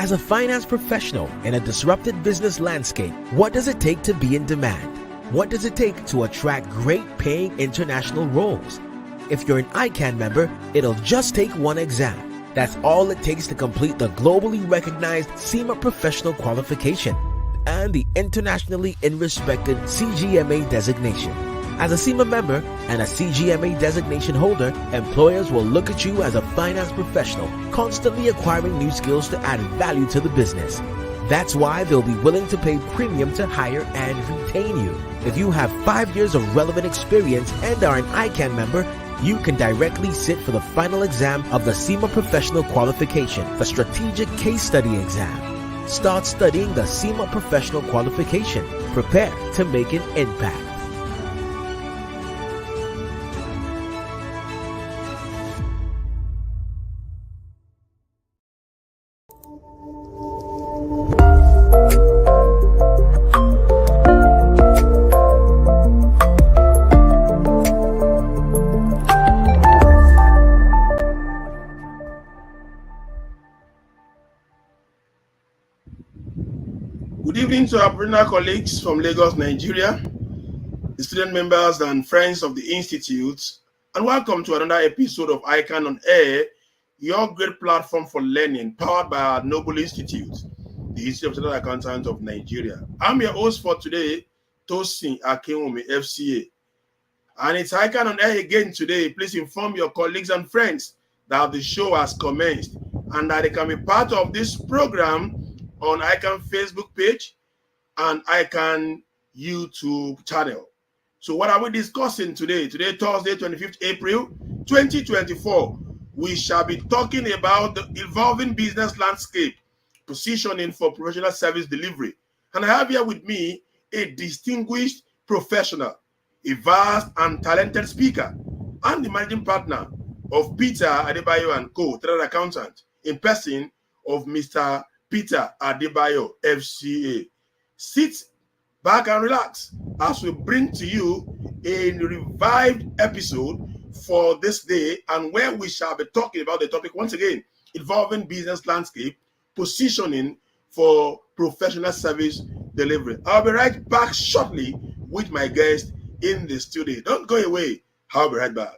As a finance professional in a disrupted business landscape, what does it take to be in demand? What does it take to attract great paying international roles? If you're an ICAN member, it'll just take one exam. That's all it takes to complete the globally recognized CIMA professional qualification and the internationally respected CGMA designation. As a CIMA member and a CGMA designation holder, employers will look at you as a finance professional, constantly acquiring new skills to add value to the business. That's why they'll be willing to pay premium to hire and retain you. If you have 5 years of relevant experience and are an ICAN member, you can directly sit for the final exam of the CIMA Professional Qualification, the Strategic Case Study Exam. Start studying the CIMA Professional Qualification. Prepare to make an impact. Good evening to our partner colleagues from Lagos, Nigeria, the student members and friends of the Institute, and welcome to another episode of ICAN-ngr, your great platform for learning, powered by our noble institute, the Institute of Chartered Accountants of Nigeria. I'm your host for today, Tosin Akinwumi, FCA. And it's ICAN-ngr again today. Please inform your colleagues and friends that the show has commenced and that they can be part of this program on ICAN Facebook page and ICAN YouTube channel. So what are we discussing today? Today, Thursday, 25th April, 2024. We shall be talking about the evolving business landscape, positioning for professional service delivery. And I have here with me a distinguished professional, a vast and talented speaker, and the managing partner of Peter Adebayo & Co., Chartered Accountant, in person of Mr. Peter Adebayo, FCA. Sit back and relax as we bring to you a revived episode for this day, and where we shall be talking about the topic once again, evolving business landscape, positioning for professional service delivery. I'll be right back shortly with my guest in the studio. Don't go away. I'll be right back.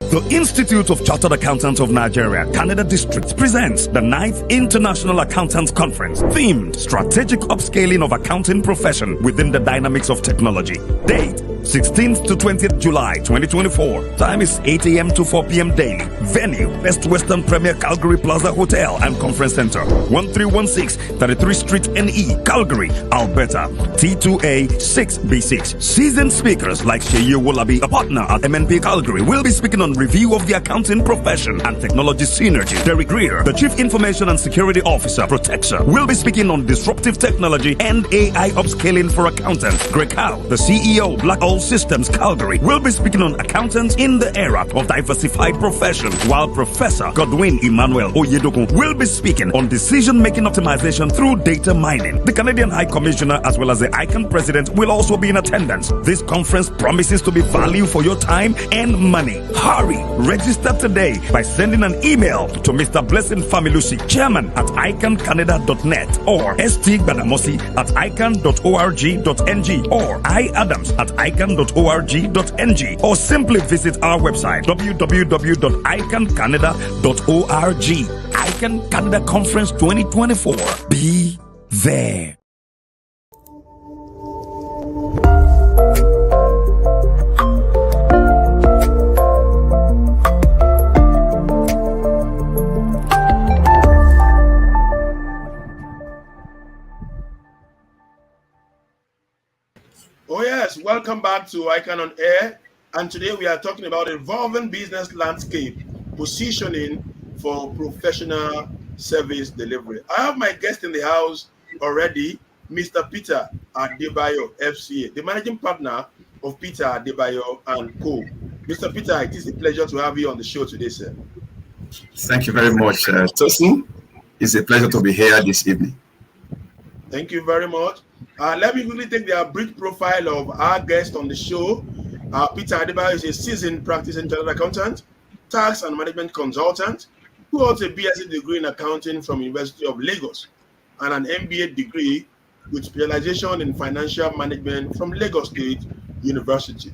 The Institute of Chartered Accountants of Nigeria, Canada District, presents the 9th International Accountants Conference, themed Strategic Upscaling of Accounting Profession within the Dynamics of Technology. Date, 16th to 20th July 2024. Time is 8 a.m. to 4 p.m. daily. Venue, Best Western Premier Calgary Plaza Hotel and Conference Center, 1316 33 Street NE, Calgary, Alberta, T2A 6B6. Seasoned speakers like Sheyi Wolabi, a partner at MNP Calgary, will be speaking on review of the accounting profession and technology synergy. Derek Greer, the Chief Information and Security Officer, Protexer, will be speaking on disruptive technology and AI upscaling for accountants. Greg Howe, the CEO, Black All Systems Calgary, will be speaking on accountants in the era of diversified profession, while Professor Godwin Emmanuel Oyedogun will be speaking on decision-making optimization through data mining. The Canadian High Commissioner as well as the ICAN President will also be in attendance. This conference promises to be value for your time and money. Hurry! Register today by sending an email to Mr. Blessing Familusi, chairman at icancanada.net, or stgbadamosi at ican.org.ng, or iadams at ican.org.ng, or simply visit our website www.icancanada.org. ICAN Canada Conference 2024. Be there. Oh yes, welcome back to ICAN-ngr, and today we are talking about evolving business landscape, positioning for professional service delivery. I have my guest in the house already, Mr. Peter Adebayo, FCA, the managing partner of Peter Adebayo & Co. Mr. Peter, it is a pleasure to have you on the show today, sir. Thank you very much, Tosin. It's a pleasure to be here this evening. Thank you very much. Let me quickly take the brief profile of our guest on the show. Peter Adebayo is a seasoned practicing chartered accountant, tax and management consultant, who holds a BSc degree in accounting from University of Lagos and an MBA degree with specialization in financial management from Lagos State University.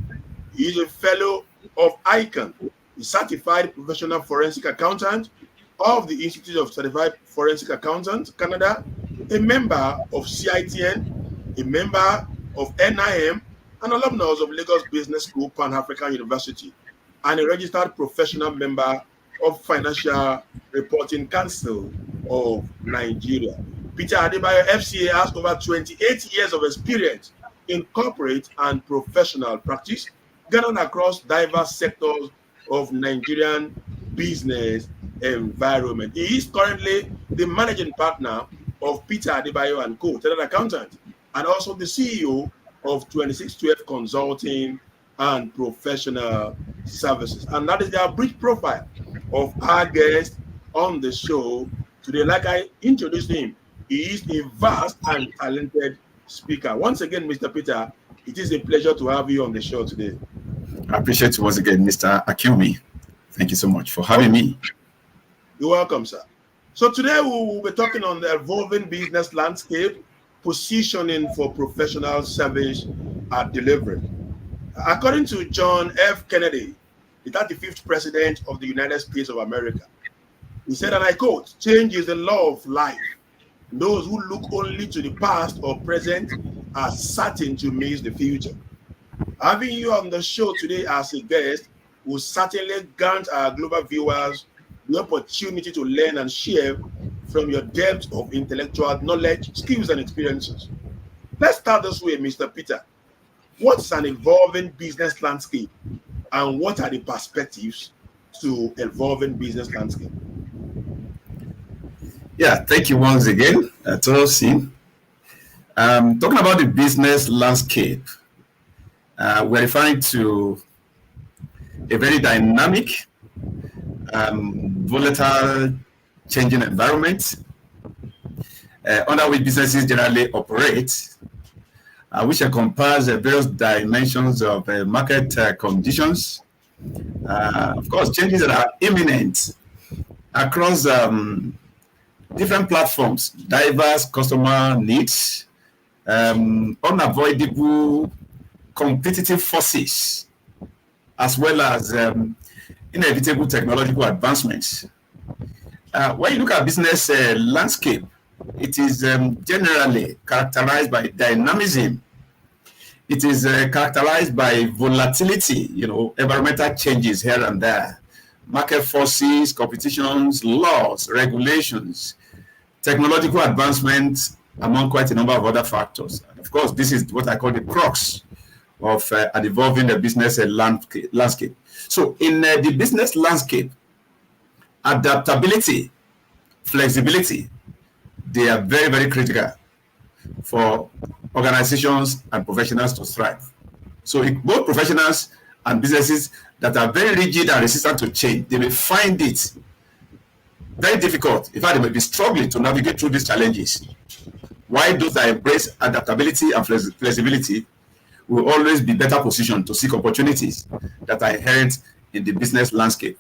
He is a fellow of ICAN, a certified professional forensic accountant of the Institute of Certified Forensic Accountants, Canada, a member of CITN, a member of NIM, an alumnus of Lagos Business School, Pan-African University, and a registered professional member of Financial Reporting Council of Nigeria. Peter Adebayo, FCA, has over 28 years of experience in corporate and professional practice, gathered across diverse sectors of Nigerian business environment. He is currently the managing partner of Peter Adebayo and Co., Chartered Accountant, and also the CEO of 2612 Consulting and Professional Services. And that is their brief profile of our guest on the show today. Like I introduced him, he is a vast and talented speaker. Once again, Mr. Peter, it is a pleasure to have you on the show today. I appreciate you once again, Mr. Akumi. Thank you so much for having me. You're welcome, sir. So today we will be talking on the evolving business landscape, positioning for professional service delivery. According to John F. Kennedy, the 35th president of the United States of America, he said, and I quote, "Change is the law of life. Those who look only to the past or present are certain to miss the future." Having you on the show today as a guest will certainly grant our global viewers the opportunity to learn and share from your depth of intellectual knowledge, skills, and experiences. Let's start this way, Mr. Peter. What's an evolving business landscape, and what are the perspectives to evolving business landscape? Yeah, thank you once again, Tosin. Talking about the business landscape, we're referring to a very dynamic, volatile, changing environment under which businesses generally operate, which encompass various dimensions of market conditions. Of course, changes that are imminent across different platforms, diverse customer needs, unavoidable competitive forces, as well as inevitable technological advancements. When you look at business landscape, it is generally characterized by dynamism. It is characterized by volatility, environmental changes here and there, market forces, competitions, laws, regulations, technological advancements, among quite a number of other factors. And of course, this is what I call the crux of an evolving business landscape. So in the business landscape, adaptability, flexibility, they are very, very critical for organizations and professionals to thrive. So both professionals and businesses that are very rigid and resistant to change, they may find it very difficult. In fact, they may be struggling to navigate through these challenges. While those that embrace adaptability and flexibility will always be better positioned to seek opportunities that are inherent in the business landscape.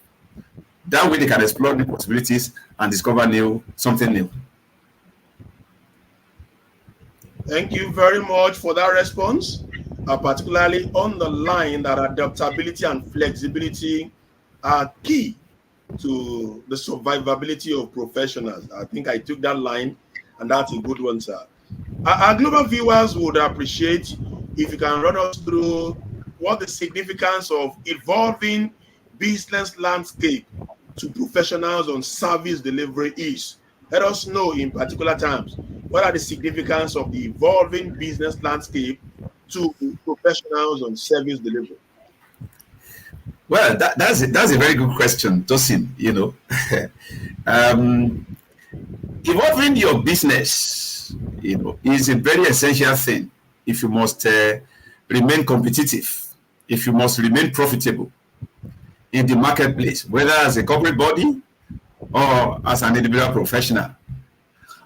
That way they can explore new possibilities and discover something new. Thank you very much for that response, particularly on the line that adaptability and flexibility are key to the survivability of professionals. I think I took that line, and that's a good one, sir. Our global viewers would appreciate if you can run us through what the significance of evolving business landscape to professionals on service delivery is. Let us know in particular terms, what are the significance of the evolving business landscape to professionals on service delivery? Well, that's a very good question, Tosin. Evolving your business, is a very essential thing if you must remain competitive, if you must remain profitable in the marketplace, whether as a corporate body or as an individual professional.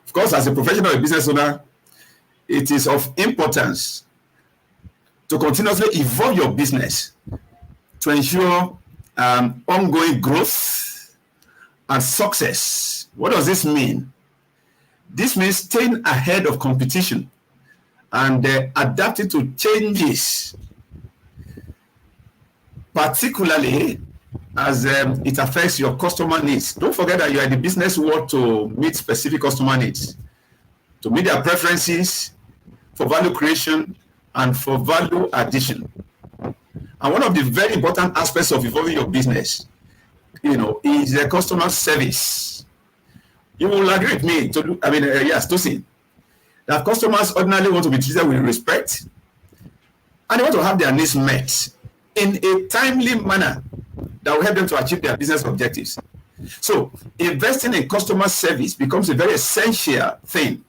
Of course, as a professional or business owner, it is of importance to continuously evolve your business to ensure ongoing growth and success. What does this mean? This means staying ahead of competition and adapting to changes, particularly as it affects your customer needs. Don't forget that you are in the business world to meet specific customer needs, to meet their preferences for value creation and for value addition. And one of the very important aspects of evolving your business, is the customer service. You will agree with me, yes, Tosin, that customers ordinarily want to be treated with respect, and they want to have their needs met in a timely manner that will help them to achieve their business objectives. So investing in customer service becomes a very essential thing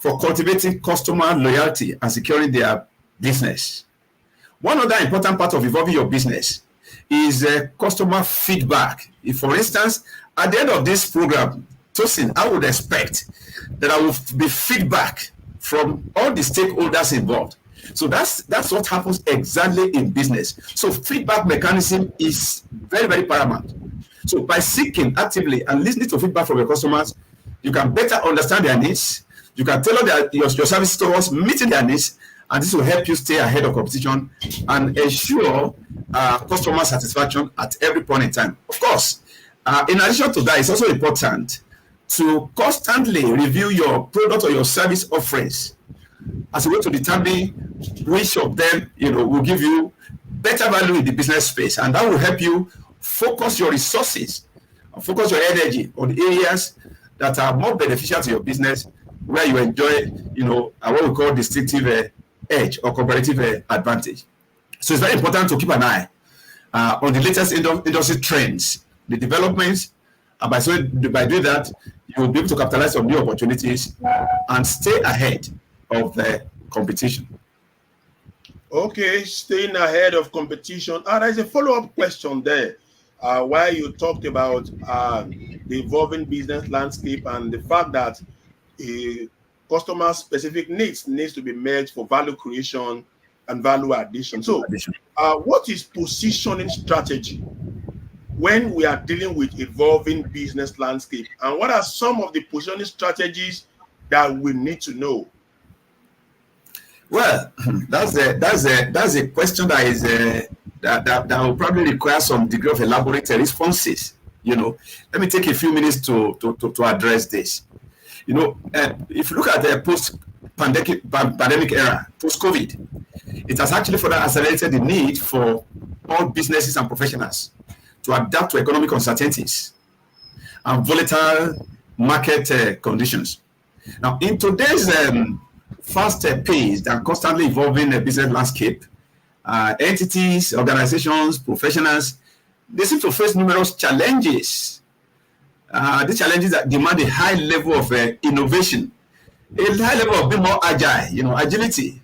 for cultivating customer loyalty and securing their business. One other important part of evolving your business is customer feedback. If, for instance, at the end of this program, Tosin, I would expect that I will be feedback from all the stakeholders involved. So that's what happens exactly in business. So feedback mechanism is very, very paramount. So by seeking actively and listening to feedback from your customers, you can better understand their needs. You can tailor your service towards meeting their needs, and this will help you stay ahead of competition and ensure customer satisfaction at every point in time. Of course, in addition to that, it's also important to constantly review your product or your service offerings as a way to determine which of them will give you better value in the business space, and that will help you focus your resources, focus your energy on the areas that are more beneficial to your business, where you enjoy what we call distinctive edge or comparative advantage. So it's very important to keep an eye on the latest industry trends, the developments, and by doing that, you will be able to capitalize on new opportunities and stay ahead of the competition. Okay, staying ahead of competition. There's a follow-up question there. Where you talked about the evolving business landscape and the fact that customer-specific needs to be met for value creation and value addition. So, what is positioning strategy when we are dealing with evolving business landscape, and what are some of the positioning strategies that we need to know? Well, that's a question that is that will probably require some degree of elaborate responses. Let me take a few minutes to address this. If you look at the post-pandemic era, post-COVID, it has actually further accelerated the need for all businesses and professionals to adapt to economic uncertainties and volatile market conditions. Now, in today's fast-paced and constantly evolving business landscape, entities, organizations, professionals, they seem to face numerous challenges. These challenges that demand a high level of innovation, a high level of being more agile, agility.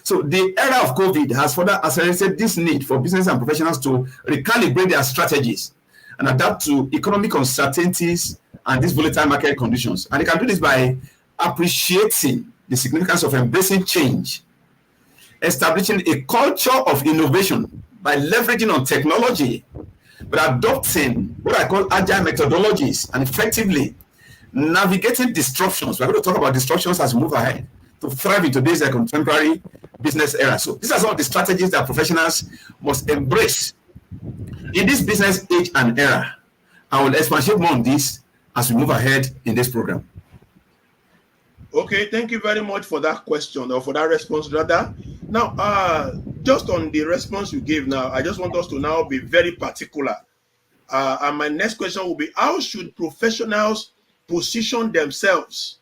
So the era of COVID has further accelerated this need for business and professionals to recalibrate their strategies and adapt to economic uncertainties and these volatile market conditions. And they can do this by appreciating the significance of embracing change, establishing a culture of innovation by leveraging on technology, but adopting what I call agile methodologies and effectively navigating disruptions. We're going to talk about disruptions as we move ahead to thrive in today's contemporary business era. So these are some of the strategies that professionals must embrace in this business age and era. I will expatiate more on this as we move ahead in this program. Okay, thank you very much for that question, or for that response rather. Now, just on the response you gave now, I just want us to now be very particular. And my next question will be, how should professionals position themselves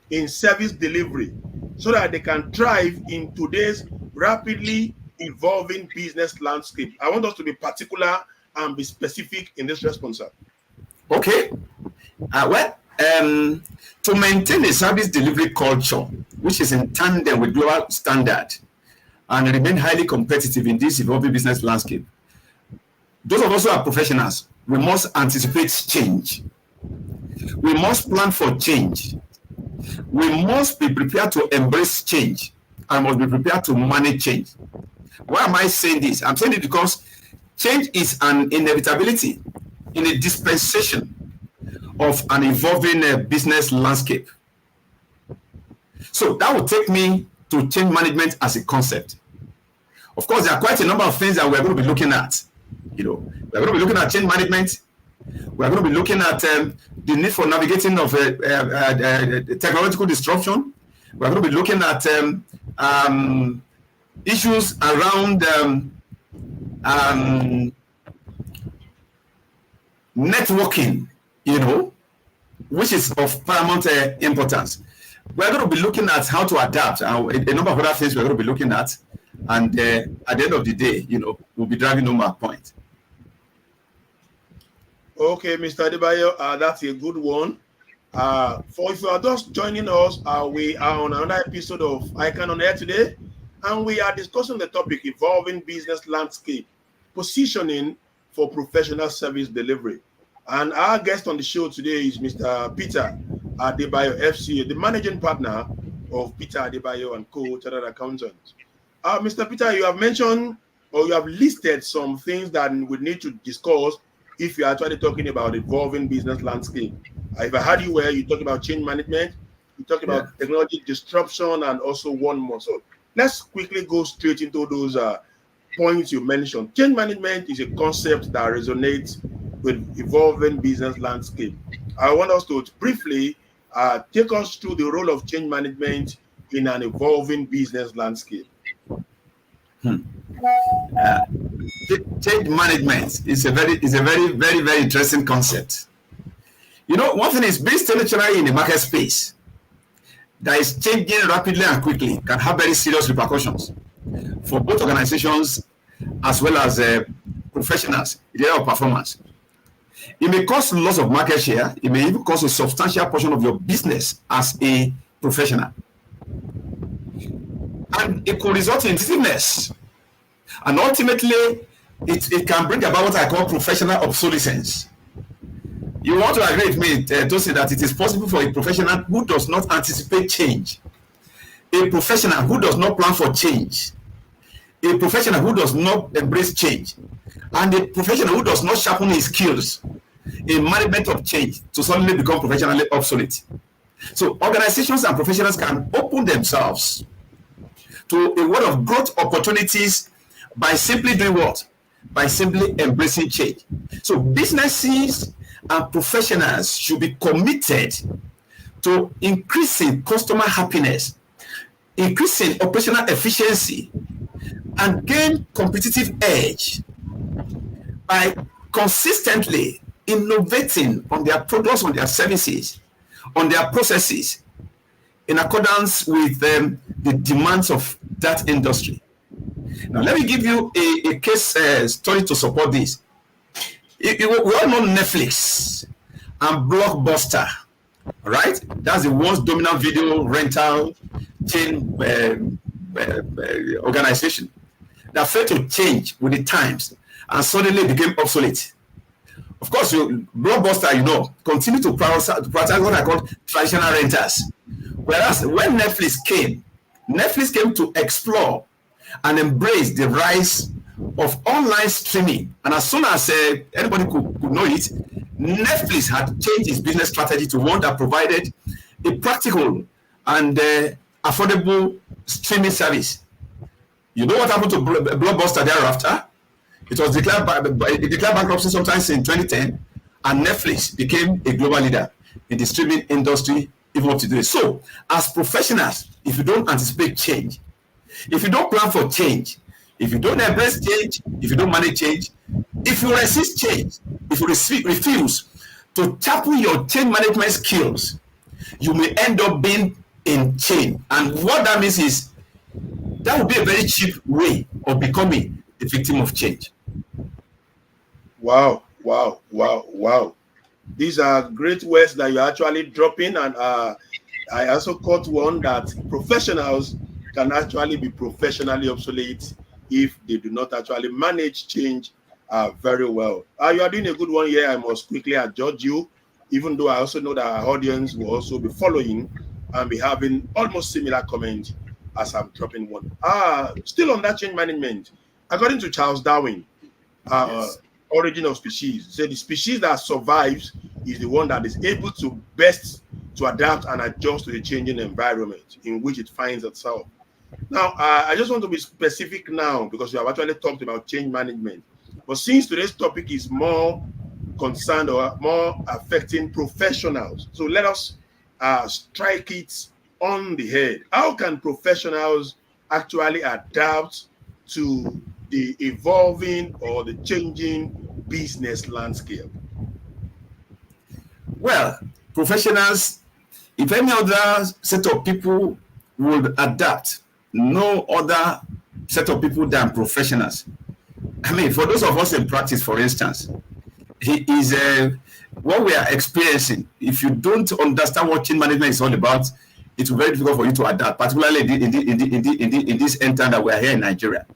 in service delivery so that they can thrive in today's rapidly evolving business landscape? I want us to be particular and be specific in this response, sir. Okay. To maintain a service delivery culture which is in tandem with global standard and remain highly competitive in this evolving business landscape, those of us who are professionals, we must anticipate change. We must plan for change. We must be prepared to embrace change and must be prepared to manage change. Why am I saying this? I'm saying it because change is an inevitability in a dispensation of an evolving business landscape. So that would take me to change management as a concept. Of course, there are quite a number of things that we're going to be looking at. We're going to be looking at change management. We're going to be looking at the need for navigating of technological disruption. We're going to be looking at issues around networking, which is of paramount importance. We're going to be looking at how to adapt, a number of other things we're going to be looking at, and at the end of the day, we'll be driving home our point. Okay, Mr. Adebayo, that's a good one. For if you are just joining us, we are on another episode of ICAN-ngr today, and we are discussing the topic evolving business landscape, positioning for professional service delivery. And our guest on the show today is Mr. Peter Adebayo, FCA, the managing partner of Peter Adebayo & Co. Chartered Accountants. Mr. Peter, you have mentioned or you have listed some things that we need to discuss if you're actually talking about evolving business landscape. If I heard you well, you talked about change management, you talked about technology disruption, and also one more. So let's quickly go straight into those points you mentioned. Change management is a concept that resonates with evolving business landscape. I want us to briefly take us through the role of change management in an evolving business landscape. Change management is a very, very interesting concept. One thing is being stationary in the market space that is changing rapidly and quickly can have very serious repercussions for both organizations as well as professionals in the area of performance. It may cause loss of market share. It may even cause a substantial portion of your business as a professional. And it could result in stiffness. And ultimately, it can bring about what I call professional obsolescence. You want to agree with me to say that it is possible for a professional who does not anticipate change, a professional who does not plan for change, a professional who does not embrace change, and a professional who does not sharpen his skills in management of change to suddenly become professionally obsolete. So organizations and professionals can open themselves to a world of growth opportunities by simply doing what? By simply embracing change. So businesses and professionals should be committed to increasing customer happiness, increasing operational efficiency, and gain competitive edge by consistently innovating on their products, on their services, on their processes in accordance with the demands of that industry. Now, let me give you a case story to support this. We all know Netflix and Blockbuster, right? That's the world's dominant video rental chain organization that failed to change with the times and suddenly became obsolete. Of course, Blockbuster, continue to prioritize what I call traditional renters. Whereas when Netflix came to explore and embrace the rise of online streaming. And as soon as anybody could know it, Netflix had changed its business strategy to one that provided a practical and affordable streaming service. You know what happened to Blockbuster thereafter? It was declared bankruptcy sometimes in 2010, and Netflix became a global leader in the streaming industry even up to today. So, as professionals, if you don't anticipate change, if you don't plan for change, if you don't embrace change, if you don't manage change, if you resist change, if you refuse to tackle your change management skills, you may end up being in change. And what that means is that would be a very cheap way of becoming a victim of change. Wow. These are great words that you're actually dropping. And I also caught one that professionals can actually be professionally obsolete if they do not actually manage change very well. You are doing a good one here. I must quickly adjudge you, even though I also know that our audience will also be following and be having almost similar comments as I'm dropping one. Still on that change management, according to Charles Darwin, Yes. origin of species. So the species that survives is the one that is able to best to adapt and adjust to the changing environment in which it finds itself. Now, I just want to be specific now because we have actually talked about change management. But since today's topic is more concerned or more affecting professionals, so let us strike it on the head. How can professionals actually adapt to the evolving or the changing business landscape? Well, professionals, if any other set of people would adapt, no other set of people than professionals. I mean, for those of us in practice, for instance, what we are experiencing. If you don't understand what change management is all about, it's very difficult for you to adapt, particularly in this end time that we are here in Nigeria.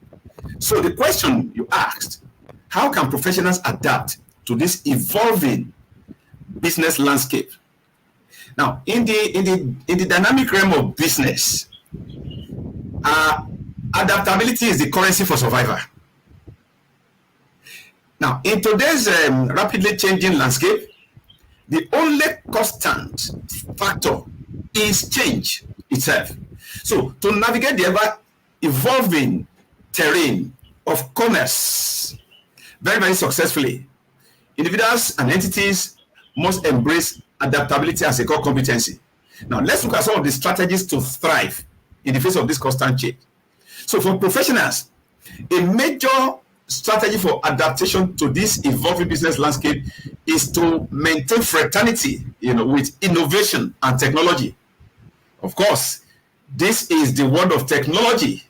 So the question you asked, how can professionals adapt to this evolving business landscape? Now, in the dynamic realm of business, adaptability is the currency for survival. Now, in today's rapidly changing landscape, the only constant factor is change itself. So, to navigate the ever evolving terrain of commerce very, very successfully, individuals and entities must embrace adaptability as a core competency. Now, let's look at some of the strategies to thrive in the face of this constant change. So, for professionals, a major strategy for adaptation to this evolving business landscape is to maintain fraternity, with innovation and technology. Of course, this is the world of technology.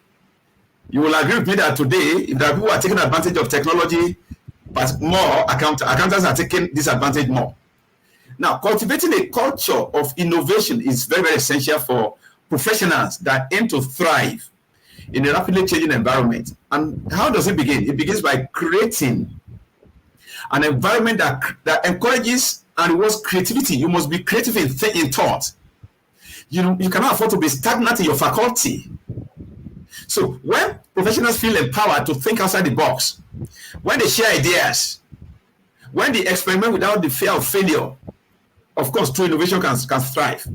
You will agree with me that today, if there are people who are taking advantage of technology, but more accountants are taking this advantage more. Now, cultivating a culture of innovation is very, very essential for professionals that aim to thrive in a rapidly changing environment. And how does it begin? It begins by creating an environment that encourages and rewards creativity. You must be creative in thought. You cannot afford to be stagnant in your faculty. So when professionals feel empowered to think outside the box, when they share ideas, when they experiment without the fear of failure, of course, true innovation can thrive.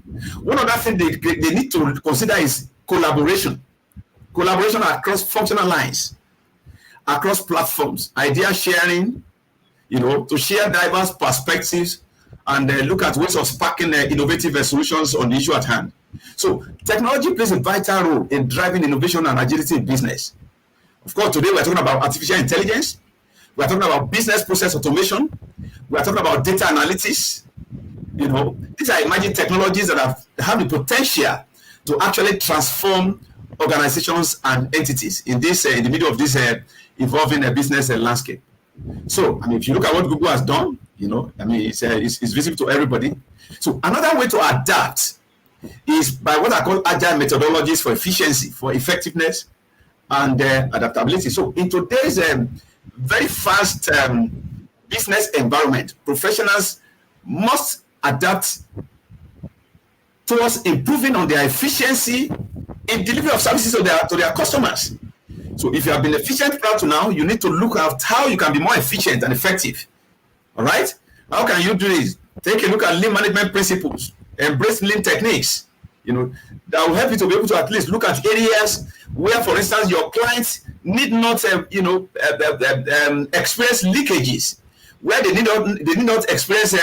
One other thing they need to consider is collaboration. Collaboration across functional lines, across platforms, idea sharing, to share diverse perspectives and look at ways of sparking innovative solutions on the issue at hand. So technology plays a vital role in driving innovation and agility in business. Of course, today we're talking about artificial intelligence. We're talking about business process automation. We're talking about data analytics. These are emerging technologies that have the potential to actually transform organizations and entities in the middle of this evolving business landscape. So, if you look at what Google has done, it's visible to everybody. So, another way to adapt is by what I call agile methodologies for efficiency, for effectiveness, and adaptability. So, in today's very fast business environment, professionals must adapt towards improving on their efficiency in delivery of services to their customers. So if you have been efficient prior to now, you need to look at how you can be more efficient and effective. All right? How can you do this? Take a look at lean management principles, embrace lean techniques, that will help you to be able to at least look at areas where, for instance, your clients need not, experience leakages, where they need not experience,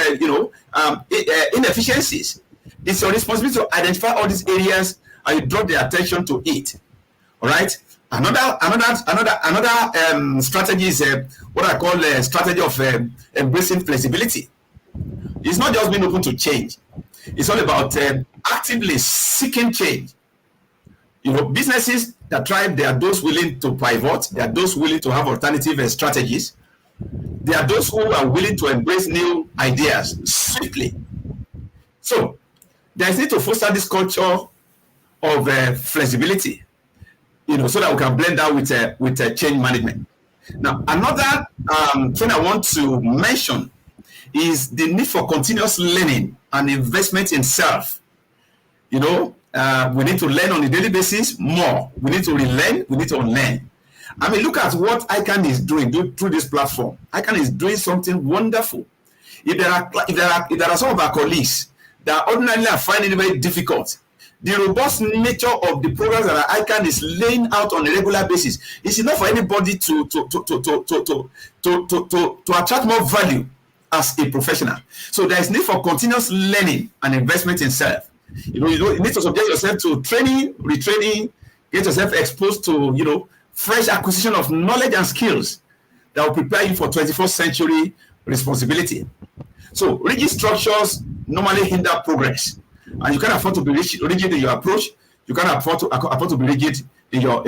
inefficiencies. It's your responsibility to identify all these areas and you draw the attention to it. All right. Another strategy is what I call a strategy of embracing flexibility. It's not just being open to change. It's all about actively seeking change. Businesses that thrive, they are those willing to pivot. They are those willing to have alternative strategies. They are those who are willing to embrace new ideas swiftly. So there is need to foster this culture of flexibility, so that we can blend that with change management. Now, another thing I want to mention is the need for continuous learning and investment in self. We need to learn on a daily basis more. We need to relearn. We need to unlearn. I mean, look at what ICAN is doing through this platform. ICAN is doing something wonderful. If there are some of our colleagues that ordinarily are finding it very difficult, the robust nature of the programs that ICAN is laying out on a regular basis is enough for anybody to attract more value as a professional. So there is need for continuous learning and investment in self. You need to subject yourself to training, retraining, get yourself exposed to fresh acquisition of knowledge and skills that will prepare you for 21st century responsibility. So rigid structures normally hinder progress, and you can't afford to be rigid in your approach. You can't afford to be rigid in your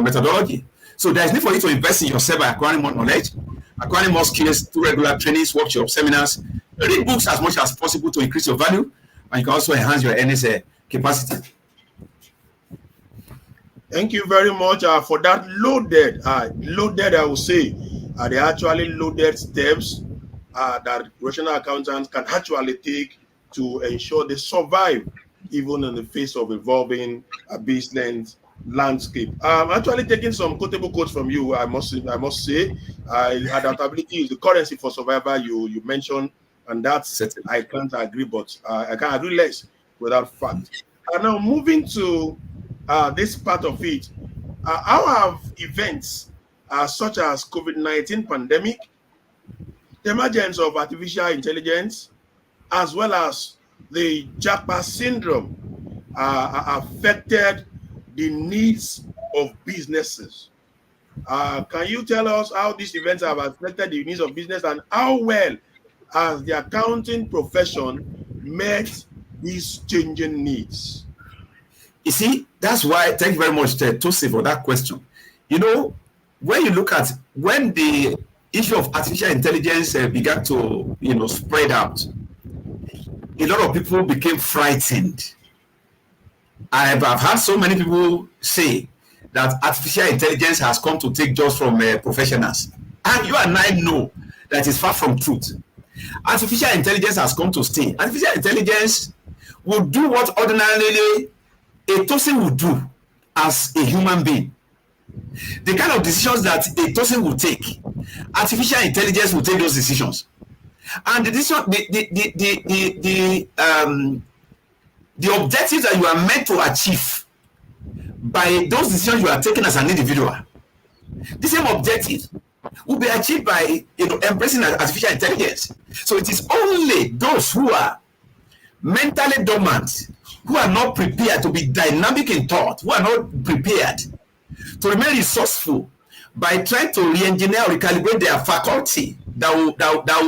methodology. So there's need for you to invest in yourself by acquiring more knowledge, acquiring more skills through regular trainings, workshops, seminars. Read books as much as possible to increase your value, and you can also enhance your earnings capacity. Thank you very much for that loaded, I will say, they actually loaded steps that professional accountants can actually take to ensure they survive even in the face of evolving business landscape. I'm actually taking some quotable quotes from you. I must say, adaptability is the currency for survival. You mentioned, and that's I can't agree, but I can't agree less with that fact. And now moving to this part of it, how have events such as COVID-19 pandemic, the emergence of artificial intelligence, as well as the Japa syndrome affected the needs of businesses? Can you tell us how these events have affected the needs of business, and how well has the accounting profession met these changing needs? You see, that's why, thank you very much, Tosi, for that question. When you look at when the issue of artificial intelligence began to, spread out, a lot of people became frightened. I've had so many people say that artificial intelligence has come to take jobs from professionals. And you and I know that is far from truth. Artificial intelligence has come to stay. Artificial intelligence will do what ordinarily a Tosin would do as a human being. The kind of decisions that a Tosin will take, artificial intelligence will take those decisions. And the decision, the objectives that you are meant to achieve by those decisions you are taking as an individual, the same objective will be achieved by embracing artificial intelligence. So it is only those who are mentally dormant, who are not prepared to be dynamic in thought, who are not prepared to remain resourceful by trying to re-engineer or recalibrate their faculty, that will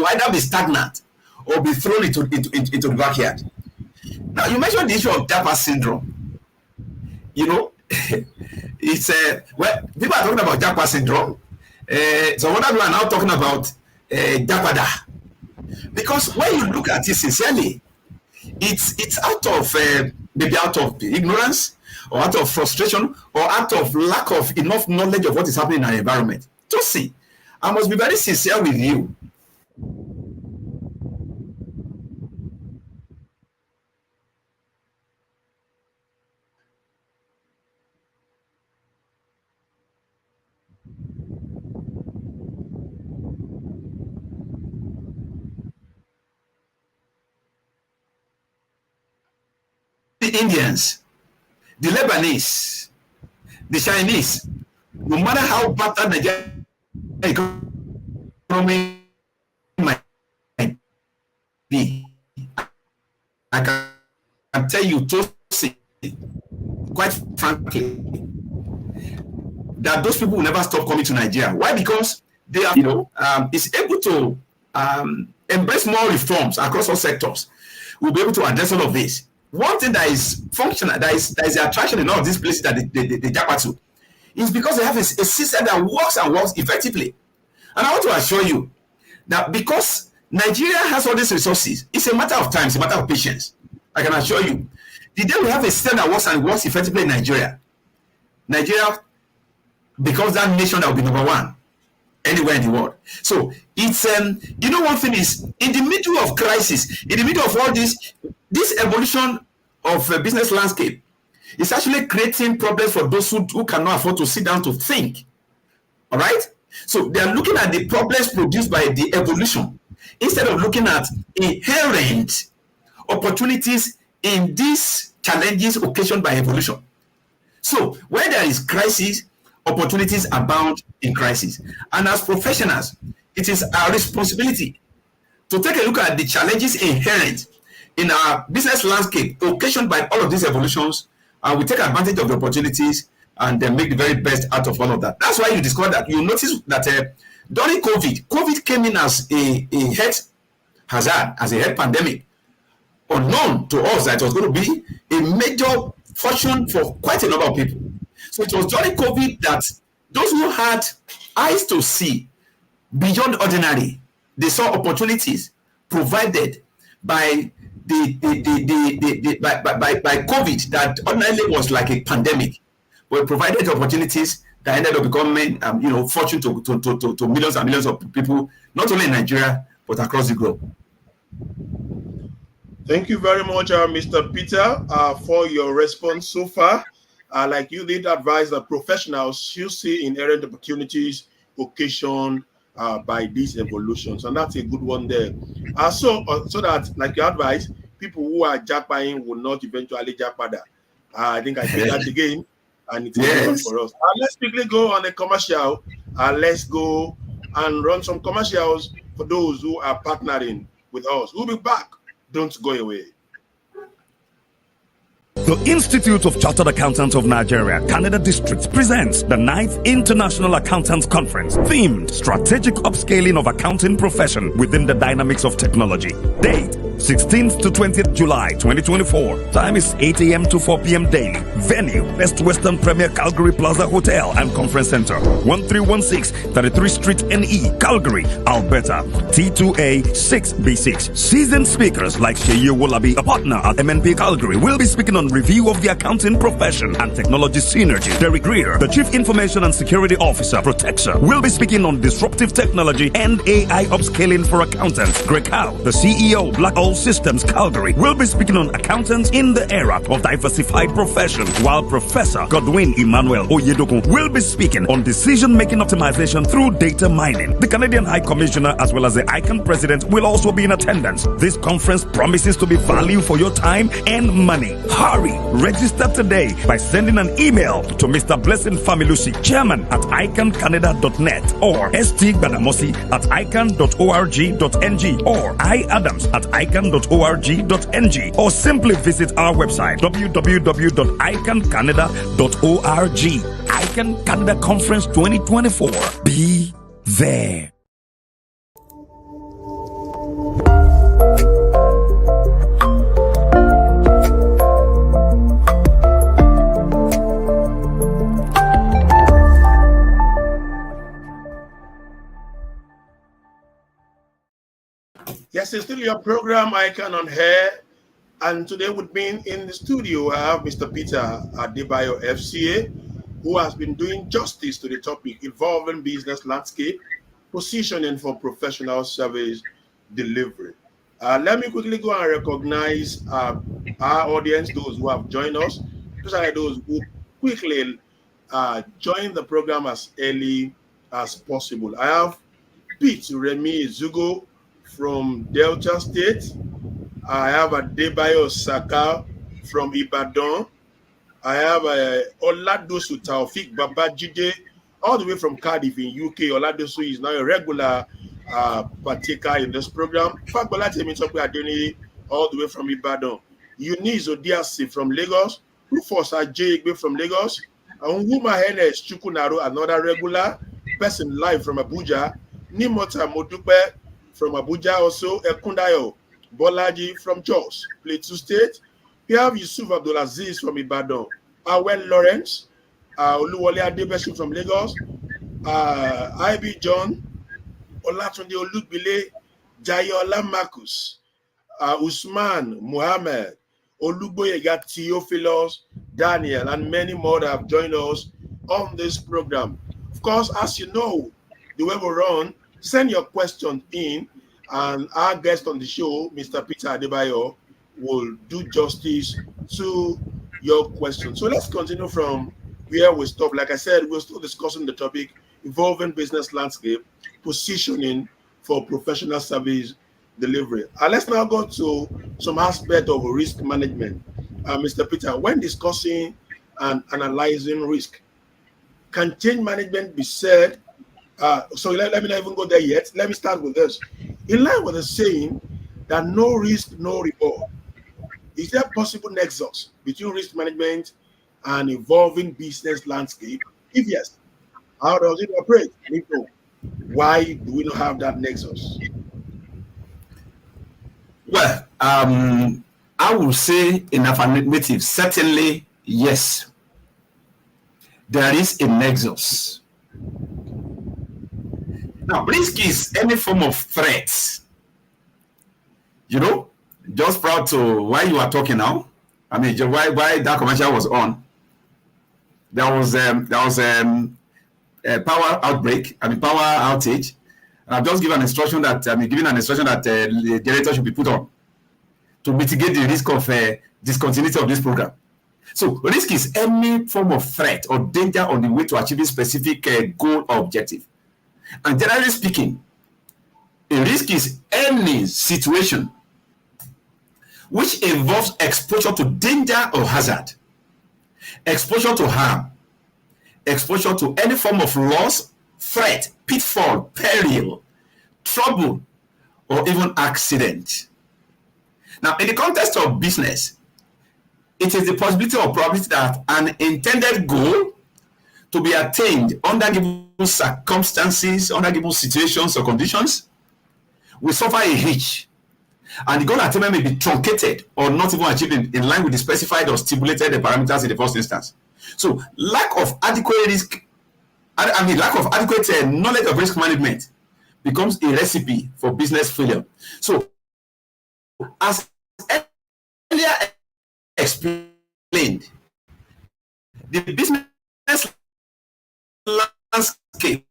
either be stagnant or be thrown into the backyard. Now, you mentioned the issue of Japa syndrome. It's people are talking about Japa syndrome. So other people are now talking about Japada. Because when you look at it sincerely, it's out of maybe out of ignorance, or out of frustration, or out of lack of enough knowledge of what is happening in our environment. Just see, I must be very sincere with you. The Indians, the Lebanese, the Chinese, no matter how bad that Nigerian economy might be, I can tell you totally, quite frankly, that those people will never stop coming to Nigeria. Why? Because they are, is able to embrace more reforms across all sectors. We'll be able to address all of this. One thing that is functional, that is the attraction in all of these places that they jump to, is because they have a system that works and works effectively. And I want to assure you that because Nigeria has all these resources, it's a matter of time, it's a matter of patience. I can assure you. The day we have a system that works and works effectively in Nigeria becomes that nation that will be number one anywhere in the world. So it's one thing is, in the middle of crisis, in the middle of all this evolution of business landscape, It's actually creating problems for those who cannot afford to sit down to think. All right? So they are looking at the problems produced by the evolution instead of looking at inherent opportunities in these challenges occasioned by evolution. So where there is crisis, opportunities abound in crisis. And as professionals, it is our responsibility to take a look at the challenges inherent in our business landscape occasioned by all of these evolutions, and we take advantage of the opportunities and then make the very best out of all of that. That's why you discover that you notice that during COVID came in as a health hazard, as a health pandemic, unknown to us that it was going to be a major fortune for quite a number of people. So it was during COVID that those who had eyes to see beyond ordinary, they saw opportunities provided by by COVID that ordinarily was like a pandemic, but provided opportunities that ended up becoming fortune to millions and millions of people, not only in Nigeria but across the globe. Thank you very much, Mr. Peter, for your response so far. Like you did advise that professionals should see inherent opportunities occasioned by these evolutions, and that's a good one there. So that, like your advice, people who are jackpotting will not eventually jackpot. I think I said that again, and it's a good one for us. Let's quickly go on a commercial. Let's go and run some commercials for those who are partnering with us. We'll be back. Don't go away. The Institute of Chartered Accountants of Nigeria, Canada District presents the 9th International Accountants Conference, themed Strategic Upscaling of Accounting Profession within the Dynamics of Technology. Date, 16th to 20th July 2024. Time is 8 a.m. to 4 p.m. daily. Venue, Best Western Premier Calgary Plaza Hotel and Conference Center, 1316 33 Street NE, Calgary, Alberta, T2A 6B6. Seasoned speakers like Sheyi Wolabi, a partner at MNP Calgary, will be speaking on review of the accounting profession and technology synergy. Derek Greer, the Chief Information and Security Officer, Protector, will be speaking on disruptive technology and AI upscaling for accountants. Greg Howe, the CEO, Black All Systems Calgary, will be speaking on accountants in the era of diversified profession, while Professor Godwin Emmanuel Oyedokun will be speaking on decision-making optimization through data mining. The Canadian High Commissioner as well as the ICAN President will also be in attendance. This conference promises to be value for your time and money. Hurry! Register today by sending an email to Mr. Blessing Familusi, chairman at ICAN-canada.net, or St. Badamosi at ICAN.org.ng, or iAdams at ICAN.org.ng, or simply visit our website www.icancanada.org. ICAN Canada Conference 2024. Be there. Yes, it's still your program, ICAN-ngr, and today with me in the studio, I have Mr. Peter Adebayo, FCA, who has been doing justice to the topic involving business landscape, positioning for professional service delivery. Let me quickly go and recognize our audience, those who have joined us, especially those who quickly join the program as early as possible. I have Pete Remy Zugo from Delta State. I have Adebayo Saka from Ibadan. I have Oladosu Taufik Babajide, all the way from Cardiff in UK. Oladosu is now a regular partaker in this program. Fagbola Temitope Adeni, all the way from Ibadan. Eunice Odiasi from Lagos. Rufus Ajayegbe from Lagos. And Wuma Hennes Chukunaro, another regular person live from Abuja. Nimota Modupe from Abuja, also Ekundayo Bolaji from Jos, Plateau State. We have Yusuf Abdulaziz from Ibadan, Awel Lawrence, Oluwole Adebesu from Lagos, IB John, Olatunde Olugbile, Jayola Marcus, Usman Muhammad, Olugboyega Theophilus, Daniel, and many more that have joined us on this program. Of course, as you know, the way we run, send your questions in, and our guest on the show, Mr. Peter Adebayo, will do justice to your question. So let's continue from where we stop. Like I said, we're still discussing the topic evolving business landscape, positioning for professional service delivery. Let's now go to some aspect of risk management. Mr. Peter, when discussing and analyzing risk, can change management be said? So let me not even go there yet. Let me start with this. In line with the saying that no risk, no reward, is there a possible nexus between risk management and evolving business landscape? If yes, how does it operate? And if no, why do we not have that nexus? Well, I will say in affirmative, certainly yes. There is a nexus. Now, risk is any form of threat. You know, just proud to why you are talking now. I mean, why that commercial was on. There was a power outbreak. I mean, power outage. And I've just given an instruction that the generator should be put on to mitigate the risk of discontinuity of this program. So, risk is any form of threat or danger on the way to achieving specific goal or objective. And generally speaking, a risk is any situation which involves exposure to danger or hazard, exposure to harm, exposure to any form of loss, threat, pitfall, peril, trouble, or even accident. Now, in the context of business, it is the possibility or probability that an intended goal to be attained under given circumstances, under given situations or conditions, will suffer a hitch, and the goal attainment may be truncated or not even achieved in line with the specified or stipulated parameters in the first instance. So, lack of adequate knowledge of risk management becomes a recipe for business failure. So, as earlier explained, the business landscape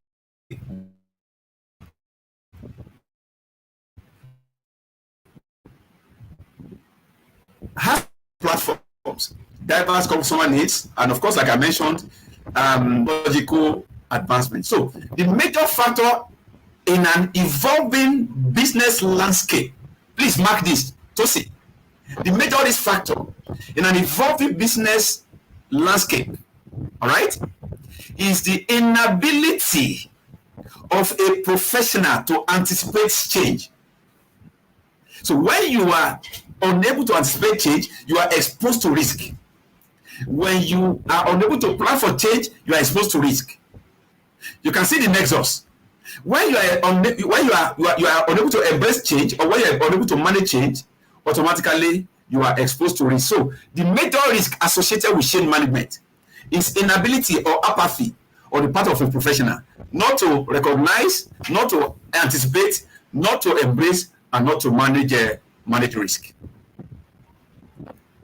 has platforms, diverse consumer needs, and of course, like I mentioned, logical advancement. So, the major factor in an evolving business landscape, please mark this, Tosi. The major risk factor in an evolving business landscape, all right, is the inability of a professional to anticipate change. So when you are unable to anticipate change, you are exposed to risk. When you are unable to plan for change, you are exposed to risk. You can see the nexus. When you are unable to embrace change, or when you are unable to manage change, automatically you are exposed to risk. So the major risk associated with change management is inability or apathy on the part of a professional not to recognize, not to anticipate, not to embrace, and not to manage risk.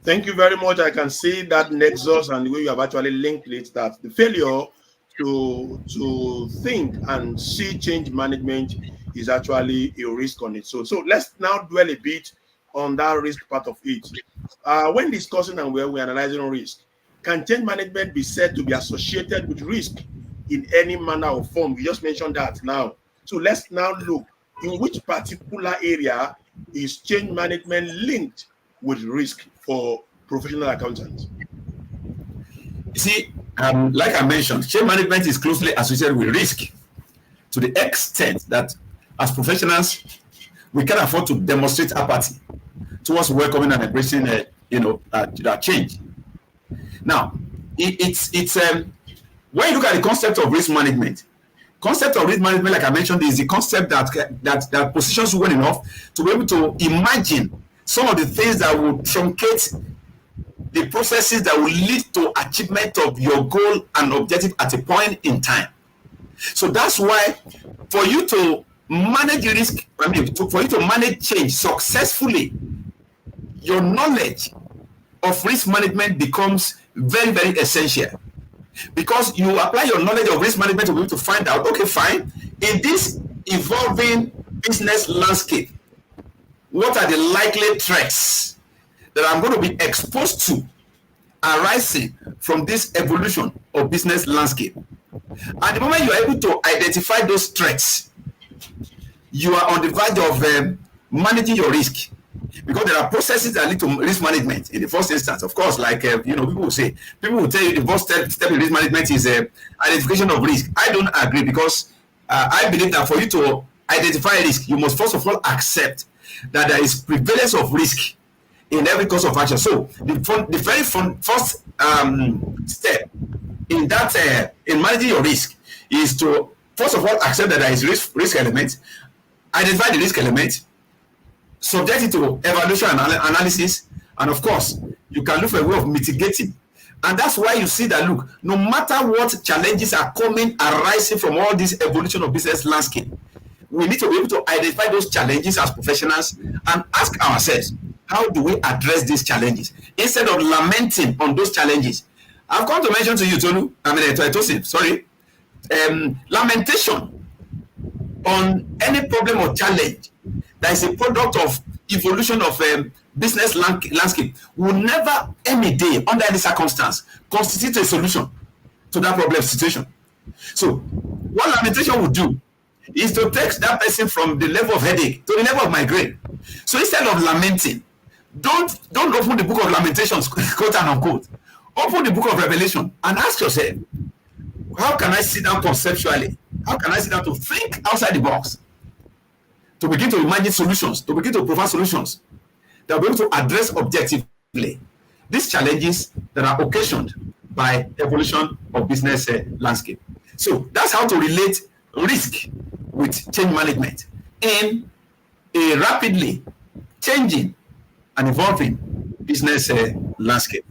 Thank you very much. I can see that nexus and the way you have actually linked it, that the failure to think and see change management is actually a risk on it. So let's now dwell a bit on that risk part of it. When discussing and where we're analyzing risk, can change management be said to be associated with risk in any manner or form? We just mentioned that now. So let's now look in which particular area is change management linked with risk for professional accountants. You see, like I mentioned, change management is closely associated with risk to the extent that as professionals, we can afford to demonstrate apathy towards welcoming and embracing that change. Now, it's when you look at the concept of risk management, like I mentioned, is the concept that positions you well enough to be able to imagine some of the things that will truncate the processes that will lead to achievement of your goal and objective at a point in time. So that's why for you to manage risk, for you to manage change successfully, your knowledge of risk management becomes very, very essential. Because you apply your knowledge of risk management to be able to find out, okay, fine, in this evolving business landscape, what are the likely threats that I'm going to be exposed to arising from this evolution of business landscape. And the moment you are able to identify those threats, you are on the verge of managing your risk, because there are processes that lead to risk management in the first instance. Of course, like people will tell you the first step in risk management is identification of risk. I don't agree, because I believe that for you to identify risk, you must first of all accept that there is prevalence of risk in every course of action. So the very first step in that in managing your risk is to first of all accept that there is risk element, identify the risk element, subject it to evaluation and analysis, and of course you can look for a way of mitigating. And that's why you see that, look, no matter what challenges are arising from all this evolution of business landscape, we need to be able to identify those challenges as professionals and ask ourselves, how do we address these challenges instead of lamenting on those challenges? I've come to mention to you, lamentation on any problem or challenge that is a product of evolution of business landscape will never, any day, under any circumstance, constitute a solution to that problem situation. So what lamentation would do is to take that person from the level of headache to the level of migraine. So instead of lamenting, don't open the book of Lamentations, quote and unquote. Open the book of Revelation and ask yourself, how can I sit down conceptually? How can I sit down to think outside the box? To begin to imagine solutions, to begin to provide solutions that will be able to address objectively these challenges that are occasioned by evolution of business landscape. So that's how to relate risk with change management in a rapidly changing and evolving business landscape.